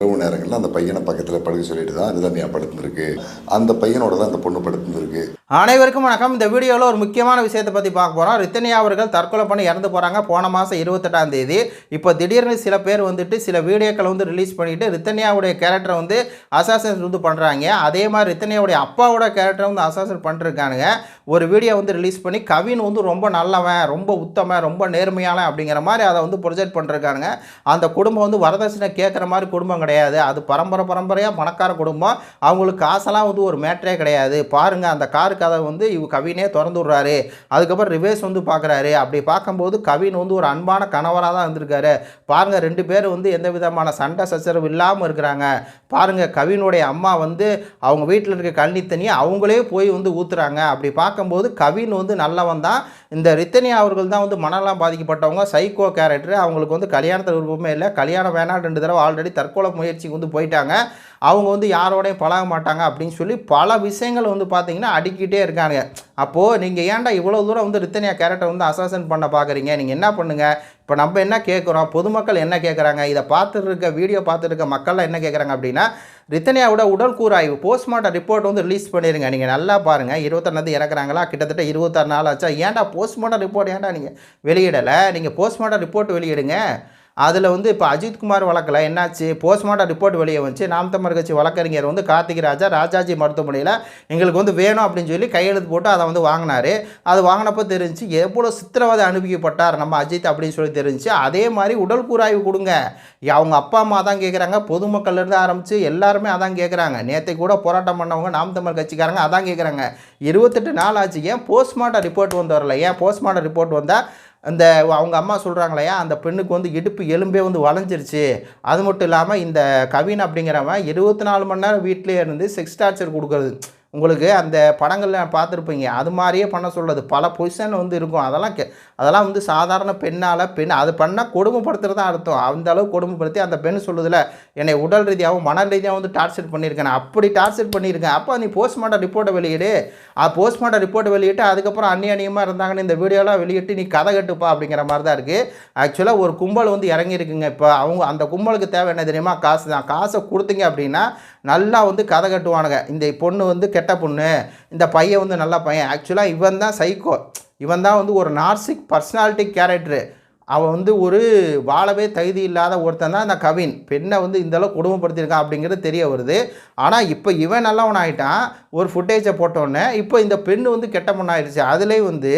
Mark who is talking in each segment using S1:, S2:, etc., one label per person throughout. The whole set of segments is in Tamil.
S1: இரவு நேரங்களில் அந்த பையனை பக்கத்தில் படுக்க சொல்லிட்டு தான் ரிதன்யா படுத்துருக்கு. அந்த பையனோட தான் அந்த பொண்ணு படுத்துருக்கு.
S2: அனைவருக்கும் வணக்கம். இந்த வீடியோவில் ஒரு முக்கியமான விஷயத்தை பற்றி பார்க்க போகிறோம். ரித்தன்யா அவர்கள் தற்கொலை பண்ணி இறந்து போகிறாங்க போன மாதம் 28ஆம் தேதி. இப்போ திடீர்னு சில பேர் வந்துட்டு சில வீடியோக்களை வந்து ரிலீஸ் பண்ணிவிட்டு ரித்தன்யாவுடைய கேரக்டரை வந்து அசாசன் வந்து பண்ணுறாங்க. அதே மாதிரி ரித்தன்யாவுடைய அப்பாவோட கேரக்டரை வந்து அசாசன் பண்ணிருக்கானுங்க. ஒரு வீடியோ வந்து ரிலீஸ் பண்ணி கவின் வந்து ரொம்ப நல்லவன், ரொம்ப உத்தமன், ரொம்ப நேர்மையான அப்படிங்கிற மாதிரி அதை வந்து ப்ரொஜெக்ட் பண்ணிருக்கானுங்க. அந்த குடும்பம் வந்து வரதட்சணை கேட்குற மாதிரி குடும்பம் கிடையாது. அது பரம்பரையாக பணக்கார குடும்பம். அவங்களுக்கு காசெல்லாம் வந்து ஒரு மேட்டரே கிடையாது. பாருங்கள், அந்த காரு கதை வந்து கவினே திறந்து விட்றாரு. அதுக்கப்புறம் ரிவேஸ் வந்து பார்க்குறாரு. அப்படி பார்க்கும்போது கவின் வந்து ஒரு அன்பான கணவராக தான் இருந்திருக்காரு. பாருங்கள், 2 பேர் வந்து எந்த விதமான சண்டை சச்சரவு இல்லாமல் இருக்கிறாங்க. பாருங்கள், கவினுடைய அம்மா வந்து அவங்க வீட்டில் இருக்க கழனி தண்ணியை அவங்களே போய் வந்து ஊற்றுறாங்க. அப்படி பார்க்கும்போது கவின் வந்து நல்லவன் தான். இந்த ரித்தன்யா அவர்கள் தான் வந்து மனநலம் பாதிக்கப்பட்டவங்க, சைக்கோ கேரக்டர். அவங்களுக்கு வந்து கல்யாணத்தில் விருப்பமே இல்லை. கல்யாணம் வேணாம் 2 தடவை ஆல்ரெடி தற்கொலை முயற்சிக்கு வந்து போயிட்டாங்க. அவங்க வந்து யாரோடையும் பழக மாட்டாங்க அப்படின்னு சொல்லி பல விஷயங்கள் வந்து பார்த்தீங்கன்னா அடிக்கிட்டே இருக்காங்க. அப்போது நீங்கள் ஏன்டா இவ்வளோ தூரம் வந்து ரித்தன்யா கேரக்டர் வந்து அசாசன் பண்ண பார்க்குறீங்க? நீங்கள் என்ன பண்ணுங்கள்? இப்போ நம்ம என்ன கேட்குறோம், பொதுமக்கள் என்ன கேட்குறாங்க, இதை பார்த்துட்டு இருக்க வீடியோ பார்த்துட்டு இருக்க மக்கள்லாம் என்ன கேட்குறாங்க அப்படின்னா, ரித்தன்யாவோட உடல் கூறு ஆய்வு போஸ்ட்மார்ட்டம் ரிப்போர்ட் வந்து ரிலீஸ் பண்ணிடுங்க. நீங்கள் நல்லா பாருங்கள், 21 இறக்குறாங்களா, கிட்டத்தட்ட 26 நாள் ஆச்சா. ஏன்டா போஸ்ட்மார்ட்டம் ரிப்போர்ட் ஏன்டா நீங்கள் வெளியிடலை? நீங்கள் போஸ்ட்மார்ட்டம் ரிப்போர்ட் வெளியிடுங்க. அதில் வந்து இப்போ அஜித்குமார் வழக்கில் என்னாச்சு, போஸ்ட்மார்ட்டம் ரிப்போர்ட் வெளியே வந்துச்சு. நாம் தமிழர் கட்சி வழக்கறிஞர் வந்து கார்த்திக் ராஜா ராஜாஜி மருத்துவமனையில் எங்களுக்கு வந்து வேணும் அப்படின்னு சொல்லி கையெழுத்து போட்டு அதை வந்து வாங்கினார். அது வாங்கினப்போ தெரிஞ்சு எவ்வளோ சித்திரவதை அனுபவிக்கப்பட்டார் நம்ம அஜித் அப்படின்னு சொல்லி தெரிஞ்சு. அதே மாதிரி உடல் கூராய்வு கொடுங்க. அவங்க அப்பா அம்மா தான் கேட்குறாங்க, பொதுமக்கள்லேருந்து ஆரம்பித்து எல்லாருமே அதான் கேட்குறாங்க. நேற்று கூட போராட்டம் பண்ணவங்க நாம் தமிழர் கட்சிக்காரங்க அதான் கேட்குறாங்க. 28 நாள் ஆச்சு, ஏன் போஸ்ட்மார்ட்டம் ரிப்போர்ட் வந்து வரல? ஏன் போஸ்ட்மார்ட்டம் ரிப்போர்ட் வந்தால் அந்த அவங்க அம்மா சொல்கிறாங்களையா, அந்த பெண்ணுக்கு வந்து இடுப்பு எலும்பே வந்து வளைஞ்சிருச்சு. அது மட்டும் இல்லாமல் இந்த கவின் அப்படிங்கிறவன் 24 மணி நேரம் வீட்டிலே இருந்து செக்ஸ் டார்ச்சர் கொடுக்குறது. உங்களுக்கு அந்த படங்களில் பார்த்துருப்பீங்க. அது மாதிரியே பண்ண சொல்கிறது. பல பொசிஷன் வந்து இருக்கும். அதெல்லாம் வந்து சாதாரண பெண் அது பண்ணால் கொடுமைப்படுத்துறது தான் அர்த்தம். அந்த அளவுக்கு கொடுமைப்படுத்தி அந்த பெண் சொல்லுதில்ல, என்னை உடல் ரீதியாகவும் மன ரீதியாகவும் வந்து டார்ச்சர் பண்ணியிருக்கேன், அப்படி டார்ச்சர் பண்ணியிருக்கேன். அப்போ நீ போஸ்ட்மார்ட்டம் ரிப்போர்ட்டை வெளியிடு. போஸ்ட்மார்ட்டம் ரிப்போர்ட்டை வெளியிட்டு அதுக்கப்புறம் அந்நியமாக இருந்தாங்கன்னு இந்த வீடியோலாம் வெளியிட்டு நீ கதை கட்டுப்பா அப்படிங்கிற மாதிரி தான் இருக்குது. ஆக்சுவலாக ஒரு கும்பல் வந்து இறங்கியிருக்குங்க. இப்போ அவங்க அந்த கும்பலுக்கு தேவை என்ன தெரியுமா? காசு தான். காசை கொடுத்தீங்க அப்படின்னா நல்லா வந்து கதை கட்டுவானுங்க. இந்த பொண்ணு வந்து கெட்ட பொண்ணு, இந்த பையன் வந்து நல்ல பையன். ஆக்சுவலாக இவன் தான் சைக்கோ. இவன் தான் வந்து ஒரு நார்சிக் பர்சனாலிட்டி கேரக்டரு. அவன் வந்து ஒரு வாழவே தகுதி இல்லாத ஒருத்தன் தான் இந்த கவின். பெண்ணை வந்து இந்தளவு கொடுமைப்படுத்தியிருக்கான் அப்படிங்கிறது தெரிய வருது. ஆனால் இப்போ இவன் நல்லவன் ஆகிட்டான். ஒரு ஃபுட்டேஜை போட்டோன்னே இப்போ இந்த பெண்ணு வந்து கெட்ட பொண்ணாயிடுச்சு. அதுலேயும் வந்து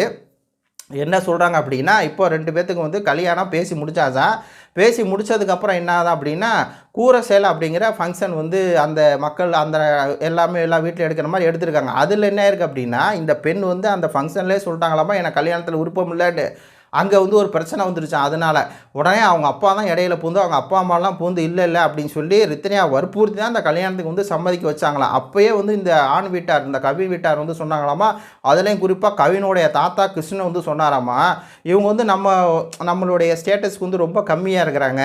S2: என்ன சொல்கிறாங்க அப்படின்னா, இப்போ 2 பேர்த்துக்கு வந்து கல்யாணம் பேசி முடிச்சாதான். பேசி முடித்ததுக்கப்புறம் என்ன ஆகுது அப்படின்னா, கூரை சேலை அப்படிங்கிற ஃபங்க்ஷன் வந்து அந்த மக்கள் அந்த எல்லாமே எல்லா வீட்டில் எடுக்கிற மாதிரி எடுத்திருக்காங்க. அதில் என்ன இருக்குது அப்படின்னா, இந்த பெண் வந்து அந்த ஃபங்க்ஷன்லேயே சொல்லிட்டாங்களாமா, எனக்கு கல்யாணத்தில் விருப்பம் இல்லைன்னு. அங்கே வந்து ஒரு பிரச்சனை வந்துருச்சான். அதனால் உடனே அவங்க அப்பா தான் இடையில பூந்து, அவங்க அப்பா அம்மாலாம் பூந்து இல்லை அப்படின்னு சொல்லி ரித்தன்யா வற்புறுத்தி தான் அந்த கல்யாணத்துக்கு வந்து சம்மதிக்க வச்சாங்களாம். அப்போயே வந்து இந்த ஆண் வீட்டார், இந்த கவின் வீட்டார் வந்து சொன்னாங்களாமா. அதுலேயும் குறிப்பாக கவினுடைய தாத்தா கிருஷ்ணன் வந்து சொன்னாராமா, இவங்க வந்து நம்மளுடைய ஸ்டேட்டஸ்க்கு வந்து ரொம்ப கம்மியாக இருக்கிறாங்க.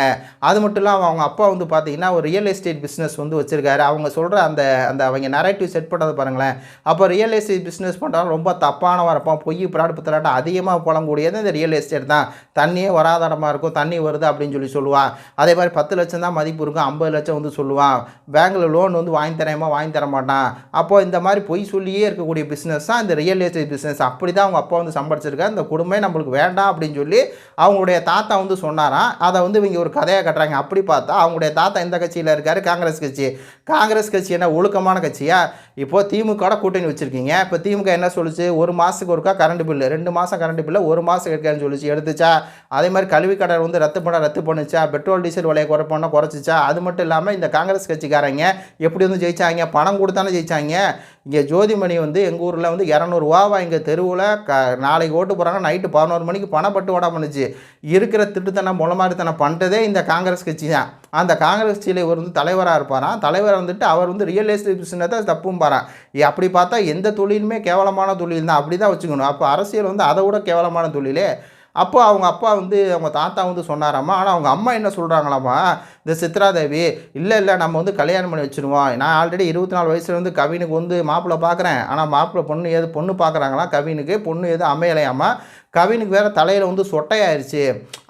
S2: அது மட்டும் இல்லாமல் அவங்க அப்பா வந்து பார்த்திங்கன்னா ஒரு ரியல் எஸ்டேட் பிஸ்னஸ் வந்து வச்சுருக்காரு. அவங்க சொல்கிற அந்த அவங்க நரேட்டிவ் செட் பண்ணது பாருங்களேன். அப்போ ரியல் எஸ்டேட் பிஸ்னஸ் பண்ணுறாங்க, ரொம்ப தப்பானவா இருப்பான், பொய் பிராடு புத்தலாட்டம் அதிகமாக புலங்கக்கூடியது இந்த ரியல் எஸ்டேட் தான். தண்ணியே வராத இடமா இருக்கும், தண்ணி வருது அப்படின்னு சொல்லி சொல்லுவான். அதே மாதிரி 10 லட்சம் தான் மதிப்பு இருக்கும், 50 லட்சம் வந்து சொல்லுவான். பேங்கில் லோன் வந்து வாங்கி தர மாட்டான். அப்போது இந்த மாதிரி பொய் சொல்லியே இருக்கக்கூடிய பிஸ்னஸ் தான் இந்த ரியல் எஸ்டேட் பிஸ்னஸ். அப்படி தான் அவங்க அப்பா வந்து சம்பாதிச்சிருக்காரு. இந்த குடும்பமே நம்மளுக்கு வேண்டாம் அப்படின்னு சொல்லி அவங்களுடைய தாத்தா வந்து சொன்னாராம். அதை வந்து இவங்க ஒரு கதையாக கட்டுறாங்க. அப்படி பார்த்தா அவங்களுடைய தாத்தா எந்த கட்சியில் இருக்கார்? காங்கிரஸ் கட்சி. காங்கிரஸ் கட்சி என்ன ஒழுக்கமான கட்சியா? இப்போது திமுக கூட்டணி வச்சுருக்கீங்க. இப்போ திமுக என்ன சொல்லுச்சு? 1 மாதத்துக்கு ஒருக்கா கரண்ட் பில்லு, 2 மாதம் கரண்ட் பில்லு, 1 மாதம் இருக்கான்னு சொல்லிச்சு, எடுத்துச்சா? அதே மாதிரி கல்வி கடன் வந்து ரத்து பண்ணுச்சா? பெட்ரோல் டீசல் விலையை குறைச்சிச்சா? அது மட்டும் இல்லாமல் இந்த காங்கிரஸ் கட்சிக்காரங்க எப்படி வந்து ஜெயிச்சாங்க? பணம் கொடுத்தானே ஜெயிச்சாங்க. இங்கே ஜோதிமணி வந்து எங்கள் ஊரில் வந்து 200 ரூபாவா இங்கே தெருவில் நாளைக்கு ஓட்டு போகிறாங்க, நைட்டு 11 மணிக்கு பணப்பட்டு ஓட பண்ணுச்சு. இருக்கிற திட்டுத்தனம் முளமாரித்தனம் பண்ணுறதே இந்த காங்கிரஸ் கட்சி தான். அந்த காங்கிரஸ் கட்சியில் இவர் வந்து தலைவராக இருப்பாராம். தலைவர் வந்துட்டு அவர் வந்து ரியல் எஸ்டேட் பிஸ்னஸ் தான் தப்பும் பாரான். அப்படி பார்த்தா எந்த தொழிலுமே கேவலமான தொழில் தான், அப்படி தான் வச்சுக்கணும். அப்போ அரசியல் வந்து அதை விட கேவலமான தொழிலே. அப்போ அவங்க அப்பா வந்து அவங்க தாத்தா வந்து சொன்னாராம்மா. ஆனால் அவங்க அம்மா என்ன சொல்கிறாங்களாம்மா, இந்த சித்ராதேவி, இல்லை இல்லை நம்ம வந்து கல்யாணம் பண்ணி வச்சுருவோம். நான் ஆல்ரெடி 24 வயசுல வந்து கவினுக்கு வந்து மாப்பிள்ளை பார்க்குறேன். ஆனால் மாப்பிள்ளை பொண்ணு பார்க்குறாங்களாம் கவினுக்கு. பொண்ணு எதுவும் அமையலையாம்மா. கவினுக்கு வேறு தலையில் வந்து சொட்டையாயிருச்சு.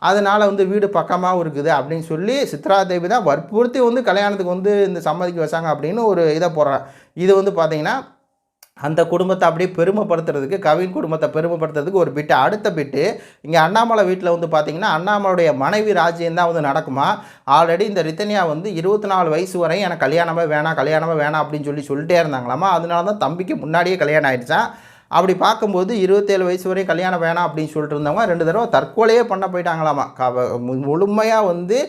S2: அதனால் வந்து வீடு பக்கமாகவும் இருக்குது அப்படின்னு சொல்லி சித்ராதேவி தான் வற்புறுத்தி வந்து கல்யாணத்துக்கு வந்து இந்த சம்மதிக்க வச்சாங்க அப்படின்னு ஒரு இதை போடுறேன். இது வந்து பார்த்திங்கன்னா அந்த குடும்பத்தை அப்படியே பெருமைப்படுத்துறதுக்கு, கவின் குடும்பத்தை பெருமைப்படுத்துறதுக்கு ஒரு பிட்டு. அடுத்த பிட்டு, இங்கே அண்ணாமலை வீட்டில் வந்து பார்த்திங்கன்னா அண்ணாமலையுடைய மனைவி ராஜ்யம் தான் வந்து நடக்குமா. ஆல்ரெடி இந்த ரித்தன்யா வந்து 24 வயசு வரையும் எனக்கு கல்யாணமே வேணாம் அப்படின்னு சொல்லிட்டே இருந்தாங்களாமா. அதனால தான் தம்பிக்கு முன்னாடியே கல்யாணம் ஆகிடுச்சான். அப்படி பார்க்கும்போது 27 வயசு வரையும் கல்யாணம் வேணாம் அப்படின்னு சொல்லிட்டு இருந்தவங்க 2 தடவை தற்கொலையே பண்ண போயிட்டாங்களாமா. முழுமையாக வந்து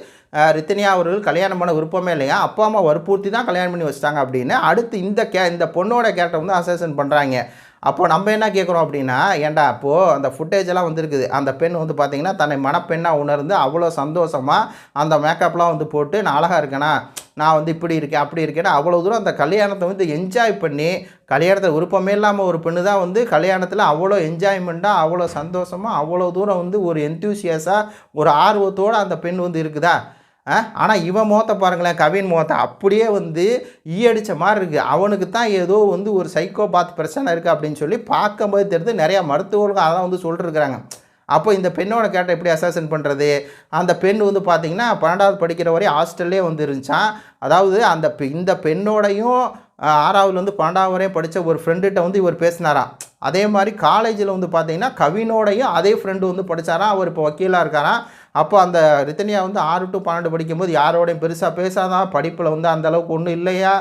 S2: ரித்தன்யா அவர்கள் கல்யாணம் பண்ண விருப்பமே இல்லையா, அப்பா அம்மா வற்புறுத்தி தான் கல்யாணம் பண்ணி வச்சுட்டாங்க அப்படின்னு. அடுத்து இந்த பொண்ணோட கேரக்டர் வந்து அசேஷன் பண்ணுறாங்க. அப்போ நம்ம என்ன கேட்குறோம் அப்படின்னா, ஏன்டா அப்போது அந்த ஃபுட்டேஜ் எல்லாம் வந்துருக்குது. அந்த பெண் வந்து பார்த்திங்கன்னா தன்னை மணப்பெண்ணாக உணர்ந்து அவ்வளோ சந்தோஷமாக அந்த மேக்கப்லாம் வந்து போட்டு நான் அழகாக இருக்கேனா, நான் வந்து இப்படி இருக்கேன் அப்படி இருக்கேன்னா அவ்வளோ தூரம் அந்த கல்யாணத்தை வந்து என்ஜாய் பண்ணி, கல்யாணத்தில் விருப்பமே இல்லாமல் ஒரு பெண்ணு தான் வந்து கல்யாணத்தில் அவ்வளோ என்ஜாய்மெண்ட்டாக அவ்வளோ சந்தோஷமாக அவ்வளோ தூரம் வந்து ஒரு என்தூசியஸாக ஒரு ஆர்வத்தோடு அந்த பெண் வந்து இருக்குதா. ஆனால் இவன் முகத்தை பாருங்களேன், கவின் முகத்தை அப்படியே வந்து ஈயடித்த மாதிரி இருக்குது. அவனுக்கு தான் ஏதோ வந்து ஒரு சைக்கோபாத் பிரச்சனை இருக்குது அப்படின்னு சொல்லி பார்க்கும்போது தெரிஞ்சு நிறையா மருத்துவர்கள் அதான் வந்து சொல்லிட்டுருக்குறாங்க. அப்போ இந்த பெண்ணோட கேரக்டர் எப்படி அசாசன் பண்ணுறது. அந்த பெண் வந்து பார்த்திங்கன்னா 12வது படிக்கிற வரையும் ஹாஸ்டல்லே வந்து இருந்துச்சான். அதாவது இந்த பெண்ணோடையும் 6வதுலேருந்து 12வது வரையும் படித்த ஒரு ஃப்ரெண்டுகிட்ட வந்து இவர் பேசினாராம். அதே மாதிரி காலேஜில் வந்து பார்த்திங்கன்னா கவினோடையும் அதே ஃப்ரெண்டு வந்து படித்தாராம். அவர் இப்போ வக்கீலாக இருக்காராம். அப்போ அந்த ரித்தன்யா வந்து 6 to 12 படிக்கும்போது யாரோடையும் பெருசாக பேசாதான், படிப்பில் வந்து அந்தளவுக்கு ஒன்றும் இல்லையா,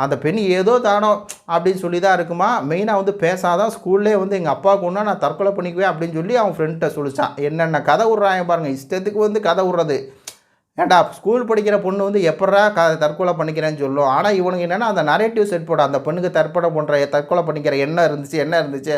S2: அந்த பெண் ஏதோ தானோ அப்படின்னு சொல்லி தான் இருக்குமா. மெயினாக வந்து பேசாதான், ஸ்கூல்லே வந்து எங்கள் அப்பாவுக்கு ஒன்றா நான் தற்கொலை பண்ணிக்குவேன் அப்படின்னு சொல்லி அவன் ஃப்ரெண்ட்டை சொல்லிச்சான். என்னென்ன கதை விட்றாங்க பாருங்கள், இஷ்டத்துக்கு வந்து கதை விட்றது. ஏன்டா ஸ்கூல் படிக்கிற பொண்ணு வந்து எப்படா தற்கொலை பண்ணிக்கிறேன்னு சொல்லும். ஆனால் இவனுக்கு என்னென்னா அந்த நரேட்டிவ் செட் போட, அந்த பெண்ணுக்கு தற்கொலை பண்ணிக்கிற என்ன இருந்துச்சு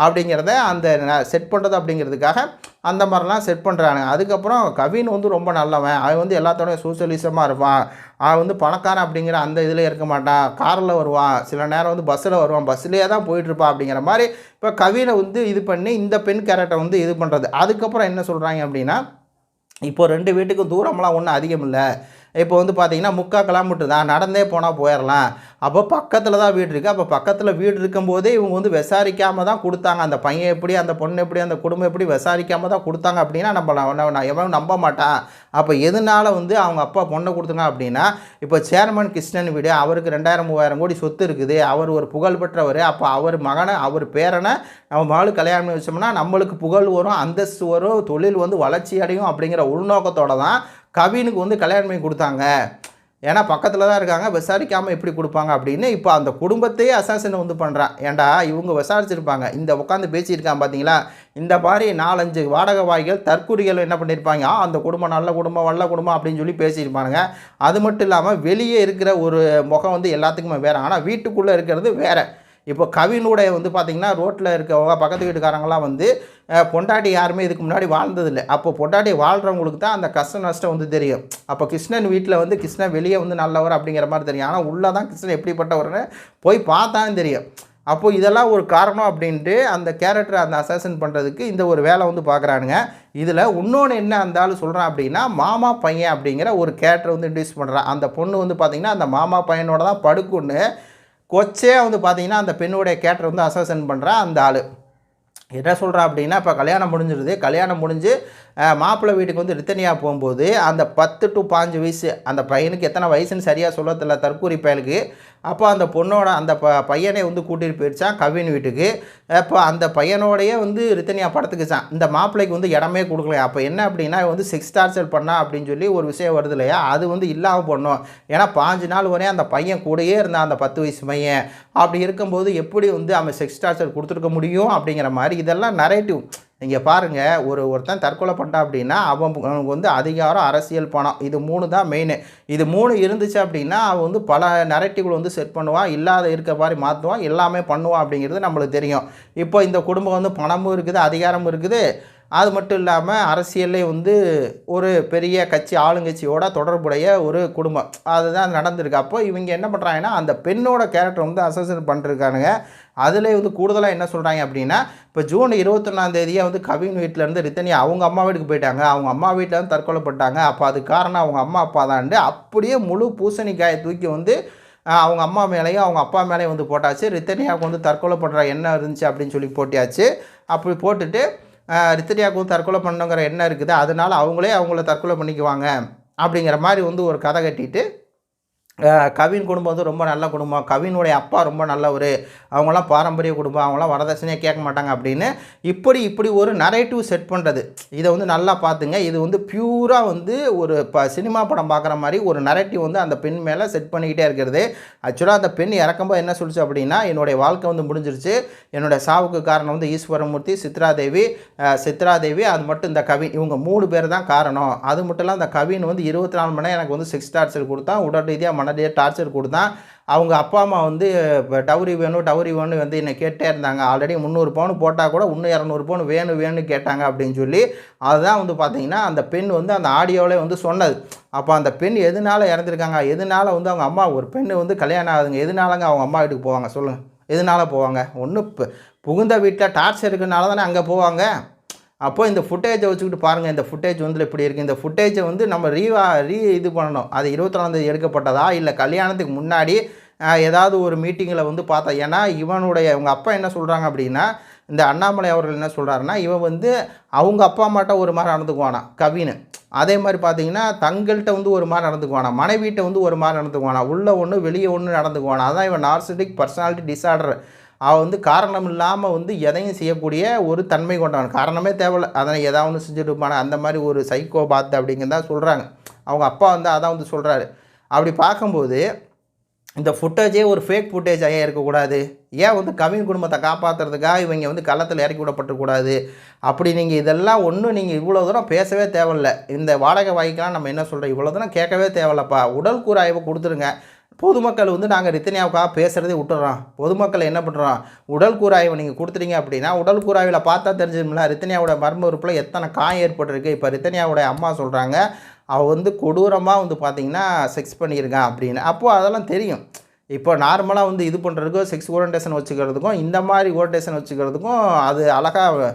S2: அப்படிங்கிறத அந்த செட் பண்ணுறது அப்படிங்கிறதுக்காக அந்த மாதிரிலாம் செட் பண்ணுறானுங்க. அதுக்கப்புறம் கவின் வந்து ரொம்ப நல்லவன், அவன் வந்து எல்லாத்தோடையும் சோசியலிசமாக இருப்பான், அவன் வந்து பணக்காரன் அப்படிங்கிற அந்த இதில் இருக்க மாட்டான், காரில் வருவான், சில நேரம் வந்து பஸ்ஸில் வருவான், பஸ்ஸிலே தான் போயிட்டுருப்பான் அப்படிங்கிற மாதிரி இப்போ கவினை வந்து இது பண்ணி இந்த பெண் கேரக்டரை வந்து இது பண்ணுறது. அதுக்கப்புறம் என்ன சொல்கிறாங்க அப்படின்னா, இப்போ 2 வீட்டுக்கும் தூரம்லாம் ஒன்றும் அதிகம் இல்லை. இப்போ வந்து பார்த்திங்கன்னா 3/4 கிலோமீட்டர் தான், நடந்தே போனால் போயிடலாம். அப்போ பக்கத்தில் தான் வீடு இருக்குது. அப்போ பக்கத்தில் வீடு இருக்கும்போதே இவங்க வந்து விசாரிக்காமல் தான் கொடுத்தாங்க. அந்த பையன் எப்படி, அந்த பொண்ணு எப்படி, அந்த குடும்பம் எப்படி விசாரிக்காமல் தான் கொடுத்தாங்க அப்படின்னா நம்ம எவனும் நம்ப மாட்டான். அப்போ எதனால் வந்து அவங்க அப்பா பொண்ணை கொடுத்துங்க அப்படின்னா, இப்போ சேர்மன் கிருஷ்ணன் வீடு, அவருக்கு 2000-3000 கோடி சொத்து இருக்குது, அவர் ஒரு புகழ் பெற்றவர். அப்போ அவர் பேரனை நம்ம மகளுக்கு கல்யாணம் பண்ணி வச்சோம்னா நம்மளுக்கு புகழ் வரும், அந்தஸ்து வரும், தொழில் வந்து வளர்ச்சி அடையும் அப்படிங்கிற உள்நோக்கத்தோடு தான் கவினுக்கு வந்து கல்யாணம் பண்ணி கொடுத்தாங்க. ஏன்னா பக்கத்தில் தான் இருக்காங்க, விசாரிக்காமல் எப்படி கொடுப்பாங்க அப்படின்னு இப்போ அந்த குடும்பத்தையே அசாசனை வந்து பண்ணுறான். ஏன்டா இவங்க விசாரிச்சிருப்பாங்க, இந்த உட்காந்து பேசியிருக்கான் பார்த்தீங்களா, இந்த மாதிரி 4-5 வாடகை வாய்கள் தற்குறிகள் என்ன பண்ணியிருப்பாங்க, அந்த குடும்பம் நல்ல குடும்பம் வல்ல குடும்பம் அப்படின்னு சொல்லி பேசியிருப்பானுங்க. அது மட்டும் இல்லாமல் வெளியே இருக்கிற ஒரு முகம் வந்து எல்லாத்துக்குமே வேறு, ஆனால் வீட்டுக்குள்ளே இருக்கிறது வேறு. இப்போ கவினுடைய வந்து பார்த்திங்கன்னா ரோட்டில் இருக்கவங்க பக்கத்து வீட்டுக்காரங்களாம் வந்து பொண்டாட்டி யாருமே இதுக்கு முன்னாடி வாழ்ந்ததில்லை. அப்போ பொண்டாட்டி வாழ்கிறவங்களுக்கு தான் அந்த கஷ்ட நஷ்டம் வந்து தெரியும். அப்போ கிருஷ்ணன் வீட்டில் வந்து கிருஷ்ணன் வெளியே வந்து நல்லவர் அப்படிங்கிற மாதிரி தெரியும், ஆனால் உள்ளே தான் கிருஷ்ணன் எப்படிப்பட்டவர்னு போய் பார்த்தான்னு தெரியும். அப்போது இதெல்லாம் ஒரு காரணம் அப்படின்ட்டு அந்த கேரக்டரை அந்த அசாசன் பண்ணுறதுக்கு இந்த ஒரு வேலை வந்து பார்க்குறானுங்க. இதில் இன்னொன்று என்ன இருந்தாலும் சொல்கிறான் அப்படின்னா, மாமா பையன் அப்படிங்கிற ஒரு கேரக்டரை வந்து இன்ட்ரடியூஸ் பண்ணுறான். அந்த பொண்ணு வந்து பார்த்திங்கன்னா அந்த மாமா பையனோட தான் படுக்குன்னு கொச்சே வந்து பார்த்திங்கன்னா அந்த பெண்ணுடைய கேரக்டர் வந்து அசாசன் பண்ணுறான். அந்த ஆள் என்ன சொல்கிறா அப்படின்னா, இப்போ கல்யாணம் முடிஞ்சிருது, கல்யாணம் முடிஞ்சு மாப்பிள்ளை வீட்டுக்கு வந்து ரித்தனியா போகும்போது அந்த 10 to 15 வயசு, அந்த பையனுக்கு எத்தனை வயசுன்னு சரியாக சொல்ல தெரியல, தற்கூரி பயலுக்கு. அப்போ அந்த பொண்ணோட அந்த பையனை வந்து கூட்டிகிட்டு போயிடுச்சான் கவின் வீட்டுக்கு. இப்போ அந்த பையனோடையே வந்து ரித்தனியா படத்துக்குச்சான். இந்த மாப்பிள்ளைக்கு வந்து இடமே கொடுக்கலையா. அப்போ என்ன அப்படின்னா வந்து செக்ஸ் டார்ச்சர் பண்ணா அப்படின்னு சொல்லி ஒரு விஷயம் வருது இல்லையா, அது வந்து இல்லாமல் பண்ணோம். ஏன்னா 5 நாள் வரையும் அந்த பையன் கூடயே இருந்தான், அந்த 10 வயசு பையன். அப்படி இருக்கும்போது எப்படி வந்து அவன் செக்ஸ் டார்ச்சர் கொடுத்துருக்க முடியும் அப்படிங்கிற மாதிரி இதெல்லாம் நரேட்டிவ். நீங்கள் பாருங்கள், ஒருத்தன் தற்கொலை பண்ணிட்டான் அப்படின்னா அவனுக்கு வந்து அதிகாரம், அரசியல், பணம், இது 3 தான் மெயின். இது 3 இருந்துச்சு அப்படின்னா அவன் வந்து பல நரேட்டிவ்கள் வந்து செட் பண்ணுவான், இல்லாத இருக்க மாதிரி மாற்றுவான், எல்லாமே பண்ணுவான் அப்படிங்கிறது நம்மளுக்கு தெரியும். இப்போ இந்த குடும்பம் வந்து பணமும் இருக்குது, அதிகாரமும் இருக்குது, அது மட்டும் இல்லாமல் அரசியல்லே வந்து ஒரு பெரிய கட்சி ஆளுங்கட்சியோட தொடர்புடைய ஒரு குடும்பம் அதுதான் நடந்திருக்கு. அப்போ இவங்க என்ன பண்ணுறாங்கன்னா அந்த பெண்ணோட கேரக்டர் வந்து அசசின் பண்ணிருக்கானுங்க. அதில் வந்து கூடுதலாக என்ன சொல்கிறாங்க அப்படின்னா, இப்போ ஜூன் 21 வந்து கவின் வீட்டிலேருந்து ரித்தனியா அவங்க அம்மா வீட்டுக்கு போயிட்டாங்க. அவங்க அம்மா வீட்டில் வந்து தற்கொலைப்பட்டாங்க. அப்போ அது காரணம் அவங்க அம்மா அப்பா தான்ட்டு அப்படியே முழு பூசணிக்காயை தூக்கி வந்து அவங்க அம்மா மேலேயும் அவங்க அப்பா மேலேயும் வந்து போட்டாச்சு. ரித்தனியாவுக்கு வந்து தற்கொலை பண்ணுற எண்ணம் இருந்துச்சு அப்படின்னு சொல்லி போட்டியாச்சு. அப்படி போட்டுட்டு ரித்தனியாவுக்கு வந்து தற்கொலை பண்ணுங்கிற எண்ணம் இருக்குது, அதனால அவங்கள தற்கொலை பண்ணிக்குவாங்க அப்படிங்கிற மாதிரி வந்து ஒரு கதை கட்டிட்டு கவின் குடும்பம் வந்து ரொம்ப நல்ல குடும்பம், கவினுடைய அப்பா ரொம்ப நல்லவர், அவங்களாம் பாரம்பரிய குடும்பம், அவங்களாம் வரதட்சணையாக கேட்க மாட்டாங்க அப்படின்னு இப்படி ஒரு நரேட்டிவ் செட் பண்ணுறது. இதை வந்து நல்லா பார்த்துங்க. இது வந்து பியூராக வந்து ஒரு சினிமா படம் பார்க்குற மாதிரி ஒரு நரேட்டிவ் வந்து அந்த பெண் மேலே செட் பண்ணிக்கிட்டே இருக்கிறது. ஆக்சுவலாக அந்த பெண் இறக்கும்போது என்ன சொல்லிச்சு அப்படின்னா, என்னுடைய வாழ்க்கை வந்து முடிஞ்சிருச்சு, என்னுடைய சாவுக்கு காரணம் வந்து ஈஸ்வரமூர்த்தி, சித்ராதேவி அது மட்டும் இந்த கவின், இவங்க 3 பேர் தான் காரணம். அது மட்டும் இல்லாமல் அந்த கவின் வந்து 24 மணி நேரம் எனக்கு வந்து செக்ஸ் டார்ச்சர் கொடுத்தான், உடல் ரீதியாக மனரீதியாக டார்ச்சர் கொடுத்தான். அவங்க அப்பா அம்மா வந்து இப்போ டவுரி வேணும் வந்து என்னை கேட்டே இருந்தாங்க. ஆல்ரெடி 300 பவுன் போட்டால் கூட இன்னும் 200 பவுன் வேணும்னு கேட்டாங்க அப்படின்னு சொல்லி அதுதான் வந்து பார்த்திங்கன்னா அந்த பெண் வந்து அந்த ஆடியோவிலே வந்து சொன்னது. அப்போ அந்த பெண் எதனால் இறந்துருக்காங்க, எதனால் வந்து அவங்க அம்மா, ஒரு பெண் வந்து கல்யாணம் ஆகுதுங்க, எதனாலங்க அவங்க அம்மா வீட்டுக்கு போவாங்க சொல்லுங்கள், எதனால் போவாங்க? ஒன்றும் புகுந்த வீட்டில் டார்ச்சர் இருக்குனால தானே அங்கே போவாங்க. அப்போ இந்த ஃபுட்டேஜை வச்சுக்கிட்டு பாருங்கள், இந்த ஃபுட்டேஜ் வந்து எப்படி இருக்குது. இந்த ஃபுட்டேஜை வந்து நம்ம இது பண்ணணும். அது 24 எடுக்கப்பட்டதா இல்லை கல்யாணத்துக்கு முன்னாடி ஏதாவது ஒரு மீட்டிங்கில் வந்து பார்த்தா. ஏன்னா இவங்க அப்பா என்ன சொல்கிறாங்க அப்படின்னா, இந்த அண்ணாமலை அவர்கள் என்ன சொல்கிறாருன்னா, இவன் வந்து அவங்க அப்பா அம்மாட்ட ஒரு மாதிரி நடந்துக்குவானா கவின்னு, அதே மாதிரி பார்த்தீங்கன்னா தங்கள்கிட்ட வந்து ஒரு மாதிரி நடந்துக்குவானா, மனைவிட்ட வந்து ஒரு மாதிரி நடந்துக்குவானா, உள்ள ஒன்று வெளியே ஒன்று நடந்துக்குவானா. அதான் இவன் நார்சிஸ்டிக் பர்சனாலிட்டி டிஸார்டர். அவன் வந்து காரணம் இல்லாமல் வந்து எதையும் செய்யக்கூடிய ஒரு தன்மை கொண்டவன், காரணமே தேவையில்லை அதனை ஏதாவது ஒன்று செஞ்சுட்டு இருப்பான, அந்த மாதிரி ஒரு சைக்கோ பாத்து அப்படிங்கிறதா சொல்கிறாங்க. அவங்க அப்பா வந்து அதான் வந்து சொல்கிறாரு. அப்படி பார்க்கும்போது இந்த ஃபுட்டேஜே ஒரு ஃபேக் ஃபுட்டேஜாக இருக்கக்கூடாது. ஏன் வந்து கவின் குடும்பத்தை காப்பாற்றுறதுக்காக இவங்க வந்து களத்தில் இறக்கி விடப்பட்டுக்கூடாது அப்படி நீங்கள் இதெல்லாம் ஒன்றும் நீங்கள் இவ்வளோ தூரம் பேசவே தேவையில்லை. இந்த வாடகை வாய்க்கெலாம் நம்ம என்ன சொல்கிறோம், இவ்வளோ தூரம் கேட்கவே தேவையில்லப்பா. உடல் கூறு ஆய்வை கொடுத்துருங்க. பொதுமக்கள் வந்து நாங்கள் ரித்தனியாவுக்காக பேசுகிறதே விட்டுறோம். பொதுமக்கள் என்ன பண்ணுறோம், உடல் கூறாய்வை நீங்கள் கொடுத்துட்டீங்க அப்படின்னா உடல் கூறாய்வில் பார்த்தா தெரிஞ்சிடும்ல ரித்தனியாவோட மர்ம உறுப்பில் எத்தனை காயம் ஏற்பட்டிருக்கு. இப்போ ரித்தனியாவோட அம்மா சொல்கிறாங்க அவள் வந்து கொடூரமாக வந்து பார்த்திங்கன்னா செக்ஸ் பண்ணியிருக்கான் அப்படின்னு. அப்போது அதெல்லாம் தெரியும். இப்போ நார்மலாக வந்து இது பண்ணுறதுக்கும் செக்ஸ் ஓரியன்டேஷன் வச்சுக்கிறதுக்கும் இந்த மாதிரி ஓரியன்டேஷன் வச்சுக்கிறதுக்கும் அது அழகாக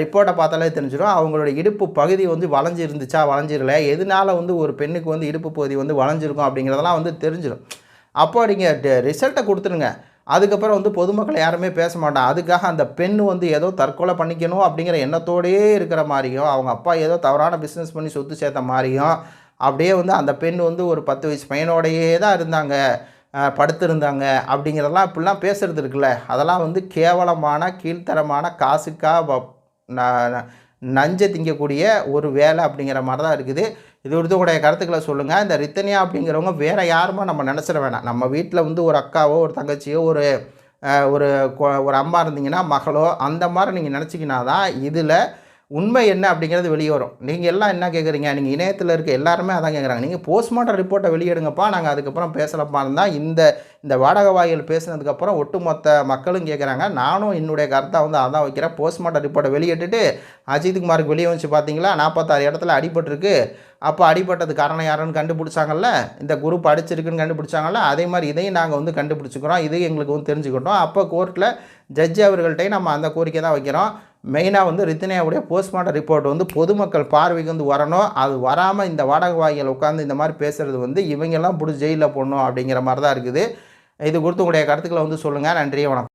S2: ரிப்போர்ட்டை பார்த்தாலே தெரிஞ்சிடும். அவங்களோட இடுப்பு பகுதி வந்து வளைஞ்சி இருந்துச்சா வளைஞ்சிரல, எதனால் வந்து ஒரு பெண்ணுக்கு வந்து இடுப்பு பகுதி வந்து வளைஞ்சிருக்கும் அப்படிங்கிறதெல்லாம் வந்து தெரிஞ்சிடும். அப்போ நீங்கள் ரிசல்ட்டை கொடுத்துருங்க. அதுக்கப்புறம் வந்து பொதுமக்கள் யாருமே பேச மாட்டான். அதுக்காக அந்த பெண் வந்து ஏதோ தற்கொலை பண்ணிக்கணும் அப்படிங்கிற எண்ணத்தோடையே இருக்கிற மாதிரியும், அவங்க அப்பா ஏதோ தவறான பிஸ்னஸ் பண்ணி சொத்து சேர்த்த மாதிரியும், அப்படியே வந்து அந்த பெண் வந்து ஒரு 10 வயசு பையனோடையே தான் இருந்தாங்க, படுத்திருந்தாங்க அப்படிங்கிறதெல்லாம் இப்படிலாம் பேசுகிறது இருக்குல்ல, அதெல்லாம் வந்து கேவலமான கீழ்த்தரமான காசுக்காக நஞ்சை திங்கக்கூடிய ஒரு வேலை அப்படிங்கிற மாதிரி தான் இருக்குது. இது உங்களுடைய கருத்துக்களை சொல்லுங்கள். இந்த ரித்தனியா அப்படிங்கிறவங்க வேறு யாருமா நம்ம நினச்சிட வேணாம். நம்ம வீட்டில் வந்து ஒரு அக்காவோ ஒரு தங்கச்சியோ ஒரு ஒரு அம்மா இருந்தீங்கன்னா மகளோ அந்த மாதிரி நீங்கள் நினச்சிக்கினா தான் இதில் உண்மை என்ன அப்படிங்கிறது வெளியே வரும். நீங்கள் எல்லாம் என்ன கேட்குறீங்க, நீங்கள் இணையத்தில் இருக்க எல்லாருமே அதான் கேட்குறாங்க. நீங்கள் போஸ்ட்மார்ட்டம் ரிப்போர்ட்டை வெளியிடுங்கப்பா, நாங்கள் அதுக்கப்புறம் பேசலப்பா இருந்தால் இந்த வாடகை வாயில் பேசினதுக்கப்புறம் ஒட்டுமொத்த மக்களும் கேட்குறாங்க. நானும் என்னுடைய கருத்தை வந்து அதான் வைக்கிறேன். போஸ்ட்மார்ட்டம் ரிப்போர்ட்டை வெளியிட்டுட்டு அஜித்குமாருக்கு வெளியே வந்துச்சு பார்த்தீங்களா, 46 இடத்துல அடிபட்டிருக்கு. அப்போ அடிபட்டது காரணம் யாருன்னு கண்டுபிடிச்சாங்கல்ல, இந்த குரூப் அடிச்சிருக்குன்னு கண்டுபிடிச்சாங்கல்ல, அதே மாதிரி இதையும் நாங்கள் வந்து கண்டுபிடிச்சிக்கிறோம். இதையும் எங்களுக்கு வந்து தெரிஞ்சுக்கிட்டோம். அப்போ கோர்ட்டில் ஜட்ஜி அவர்கள்ட்டையும் நம்ம அந்த கோரிக்கை தான் வைக்கிறோம். மெயினாக வந்து ரித்தனியாவுடைய போஸ்ட்மார்ட்டம் ரிப்போர்ட் வந்து பொதுமக்கள் பார்வைக்கு வந்து வரணும். அது வராமல் இந்த வாடகை வாய்கள் உட்காந்து இந்த மாதிரி பேசுகிறது வந்து இவங்கெல்லாம் பிடிச்சி ஜெயிலில் போடணும் அப்படிங்கிற மாதிரி தான் இருக்குது. இது குறித்து உங்களுடைய கருத்துக்களை வந்து சொல்லுங்கள். நன்றி, வணக்கம்.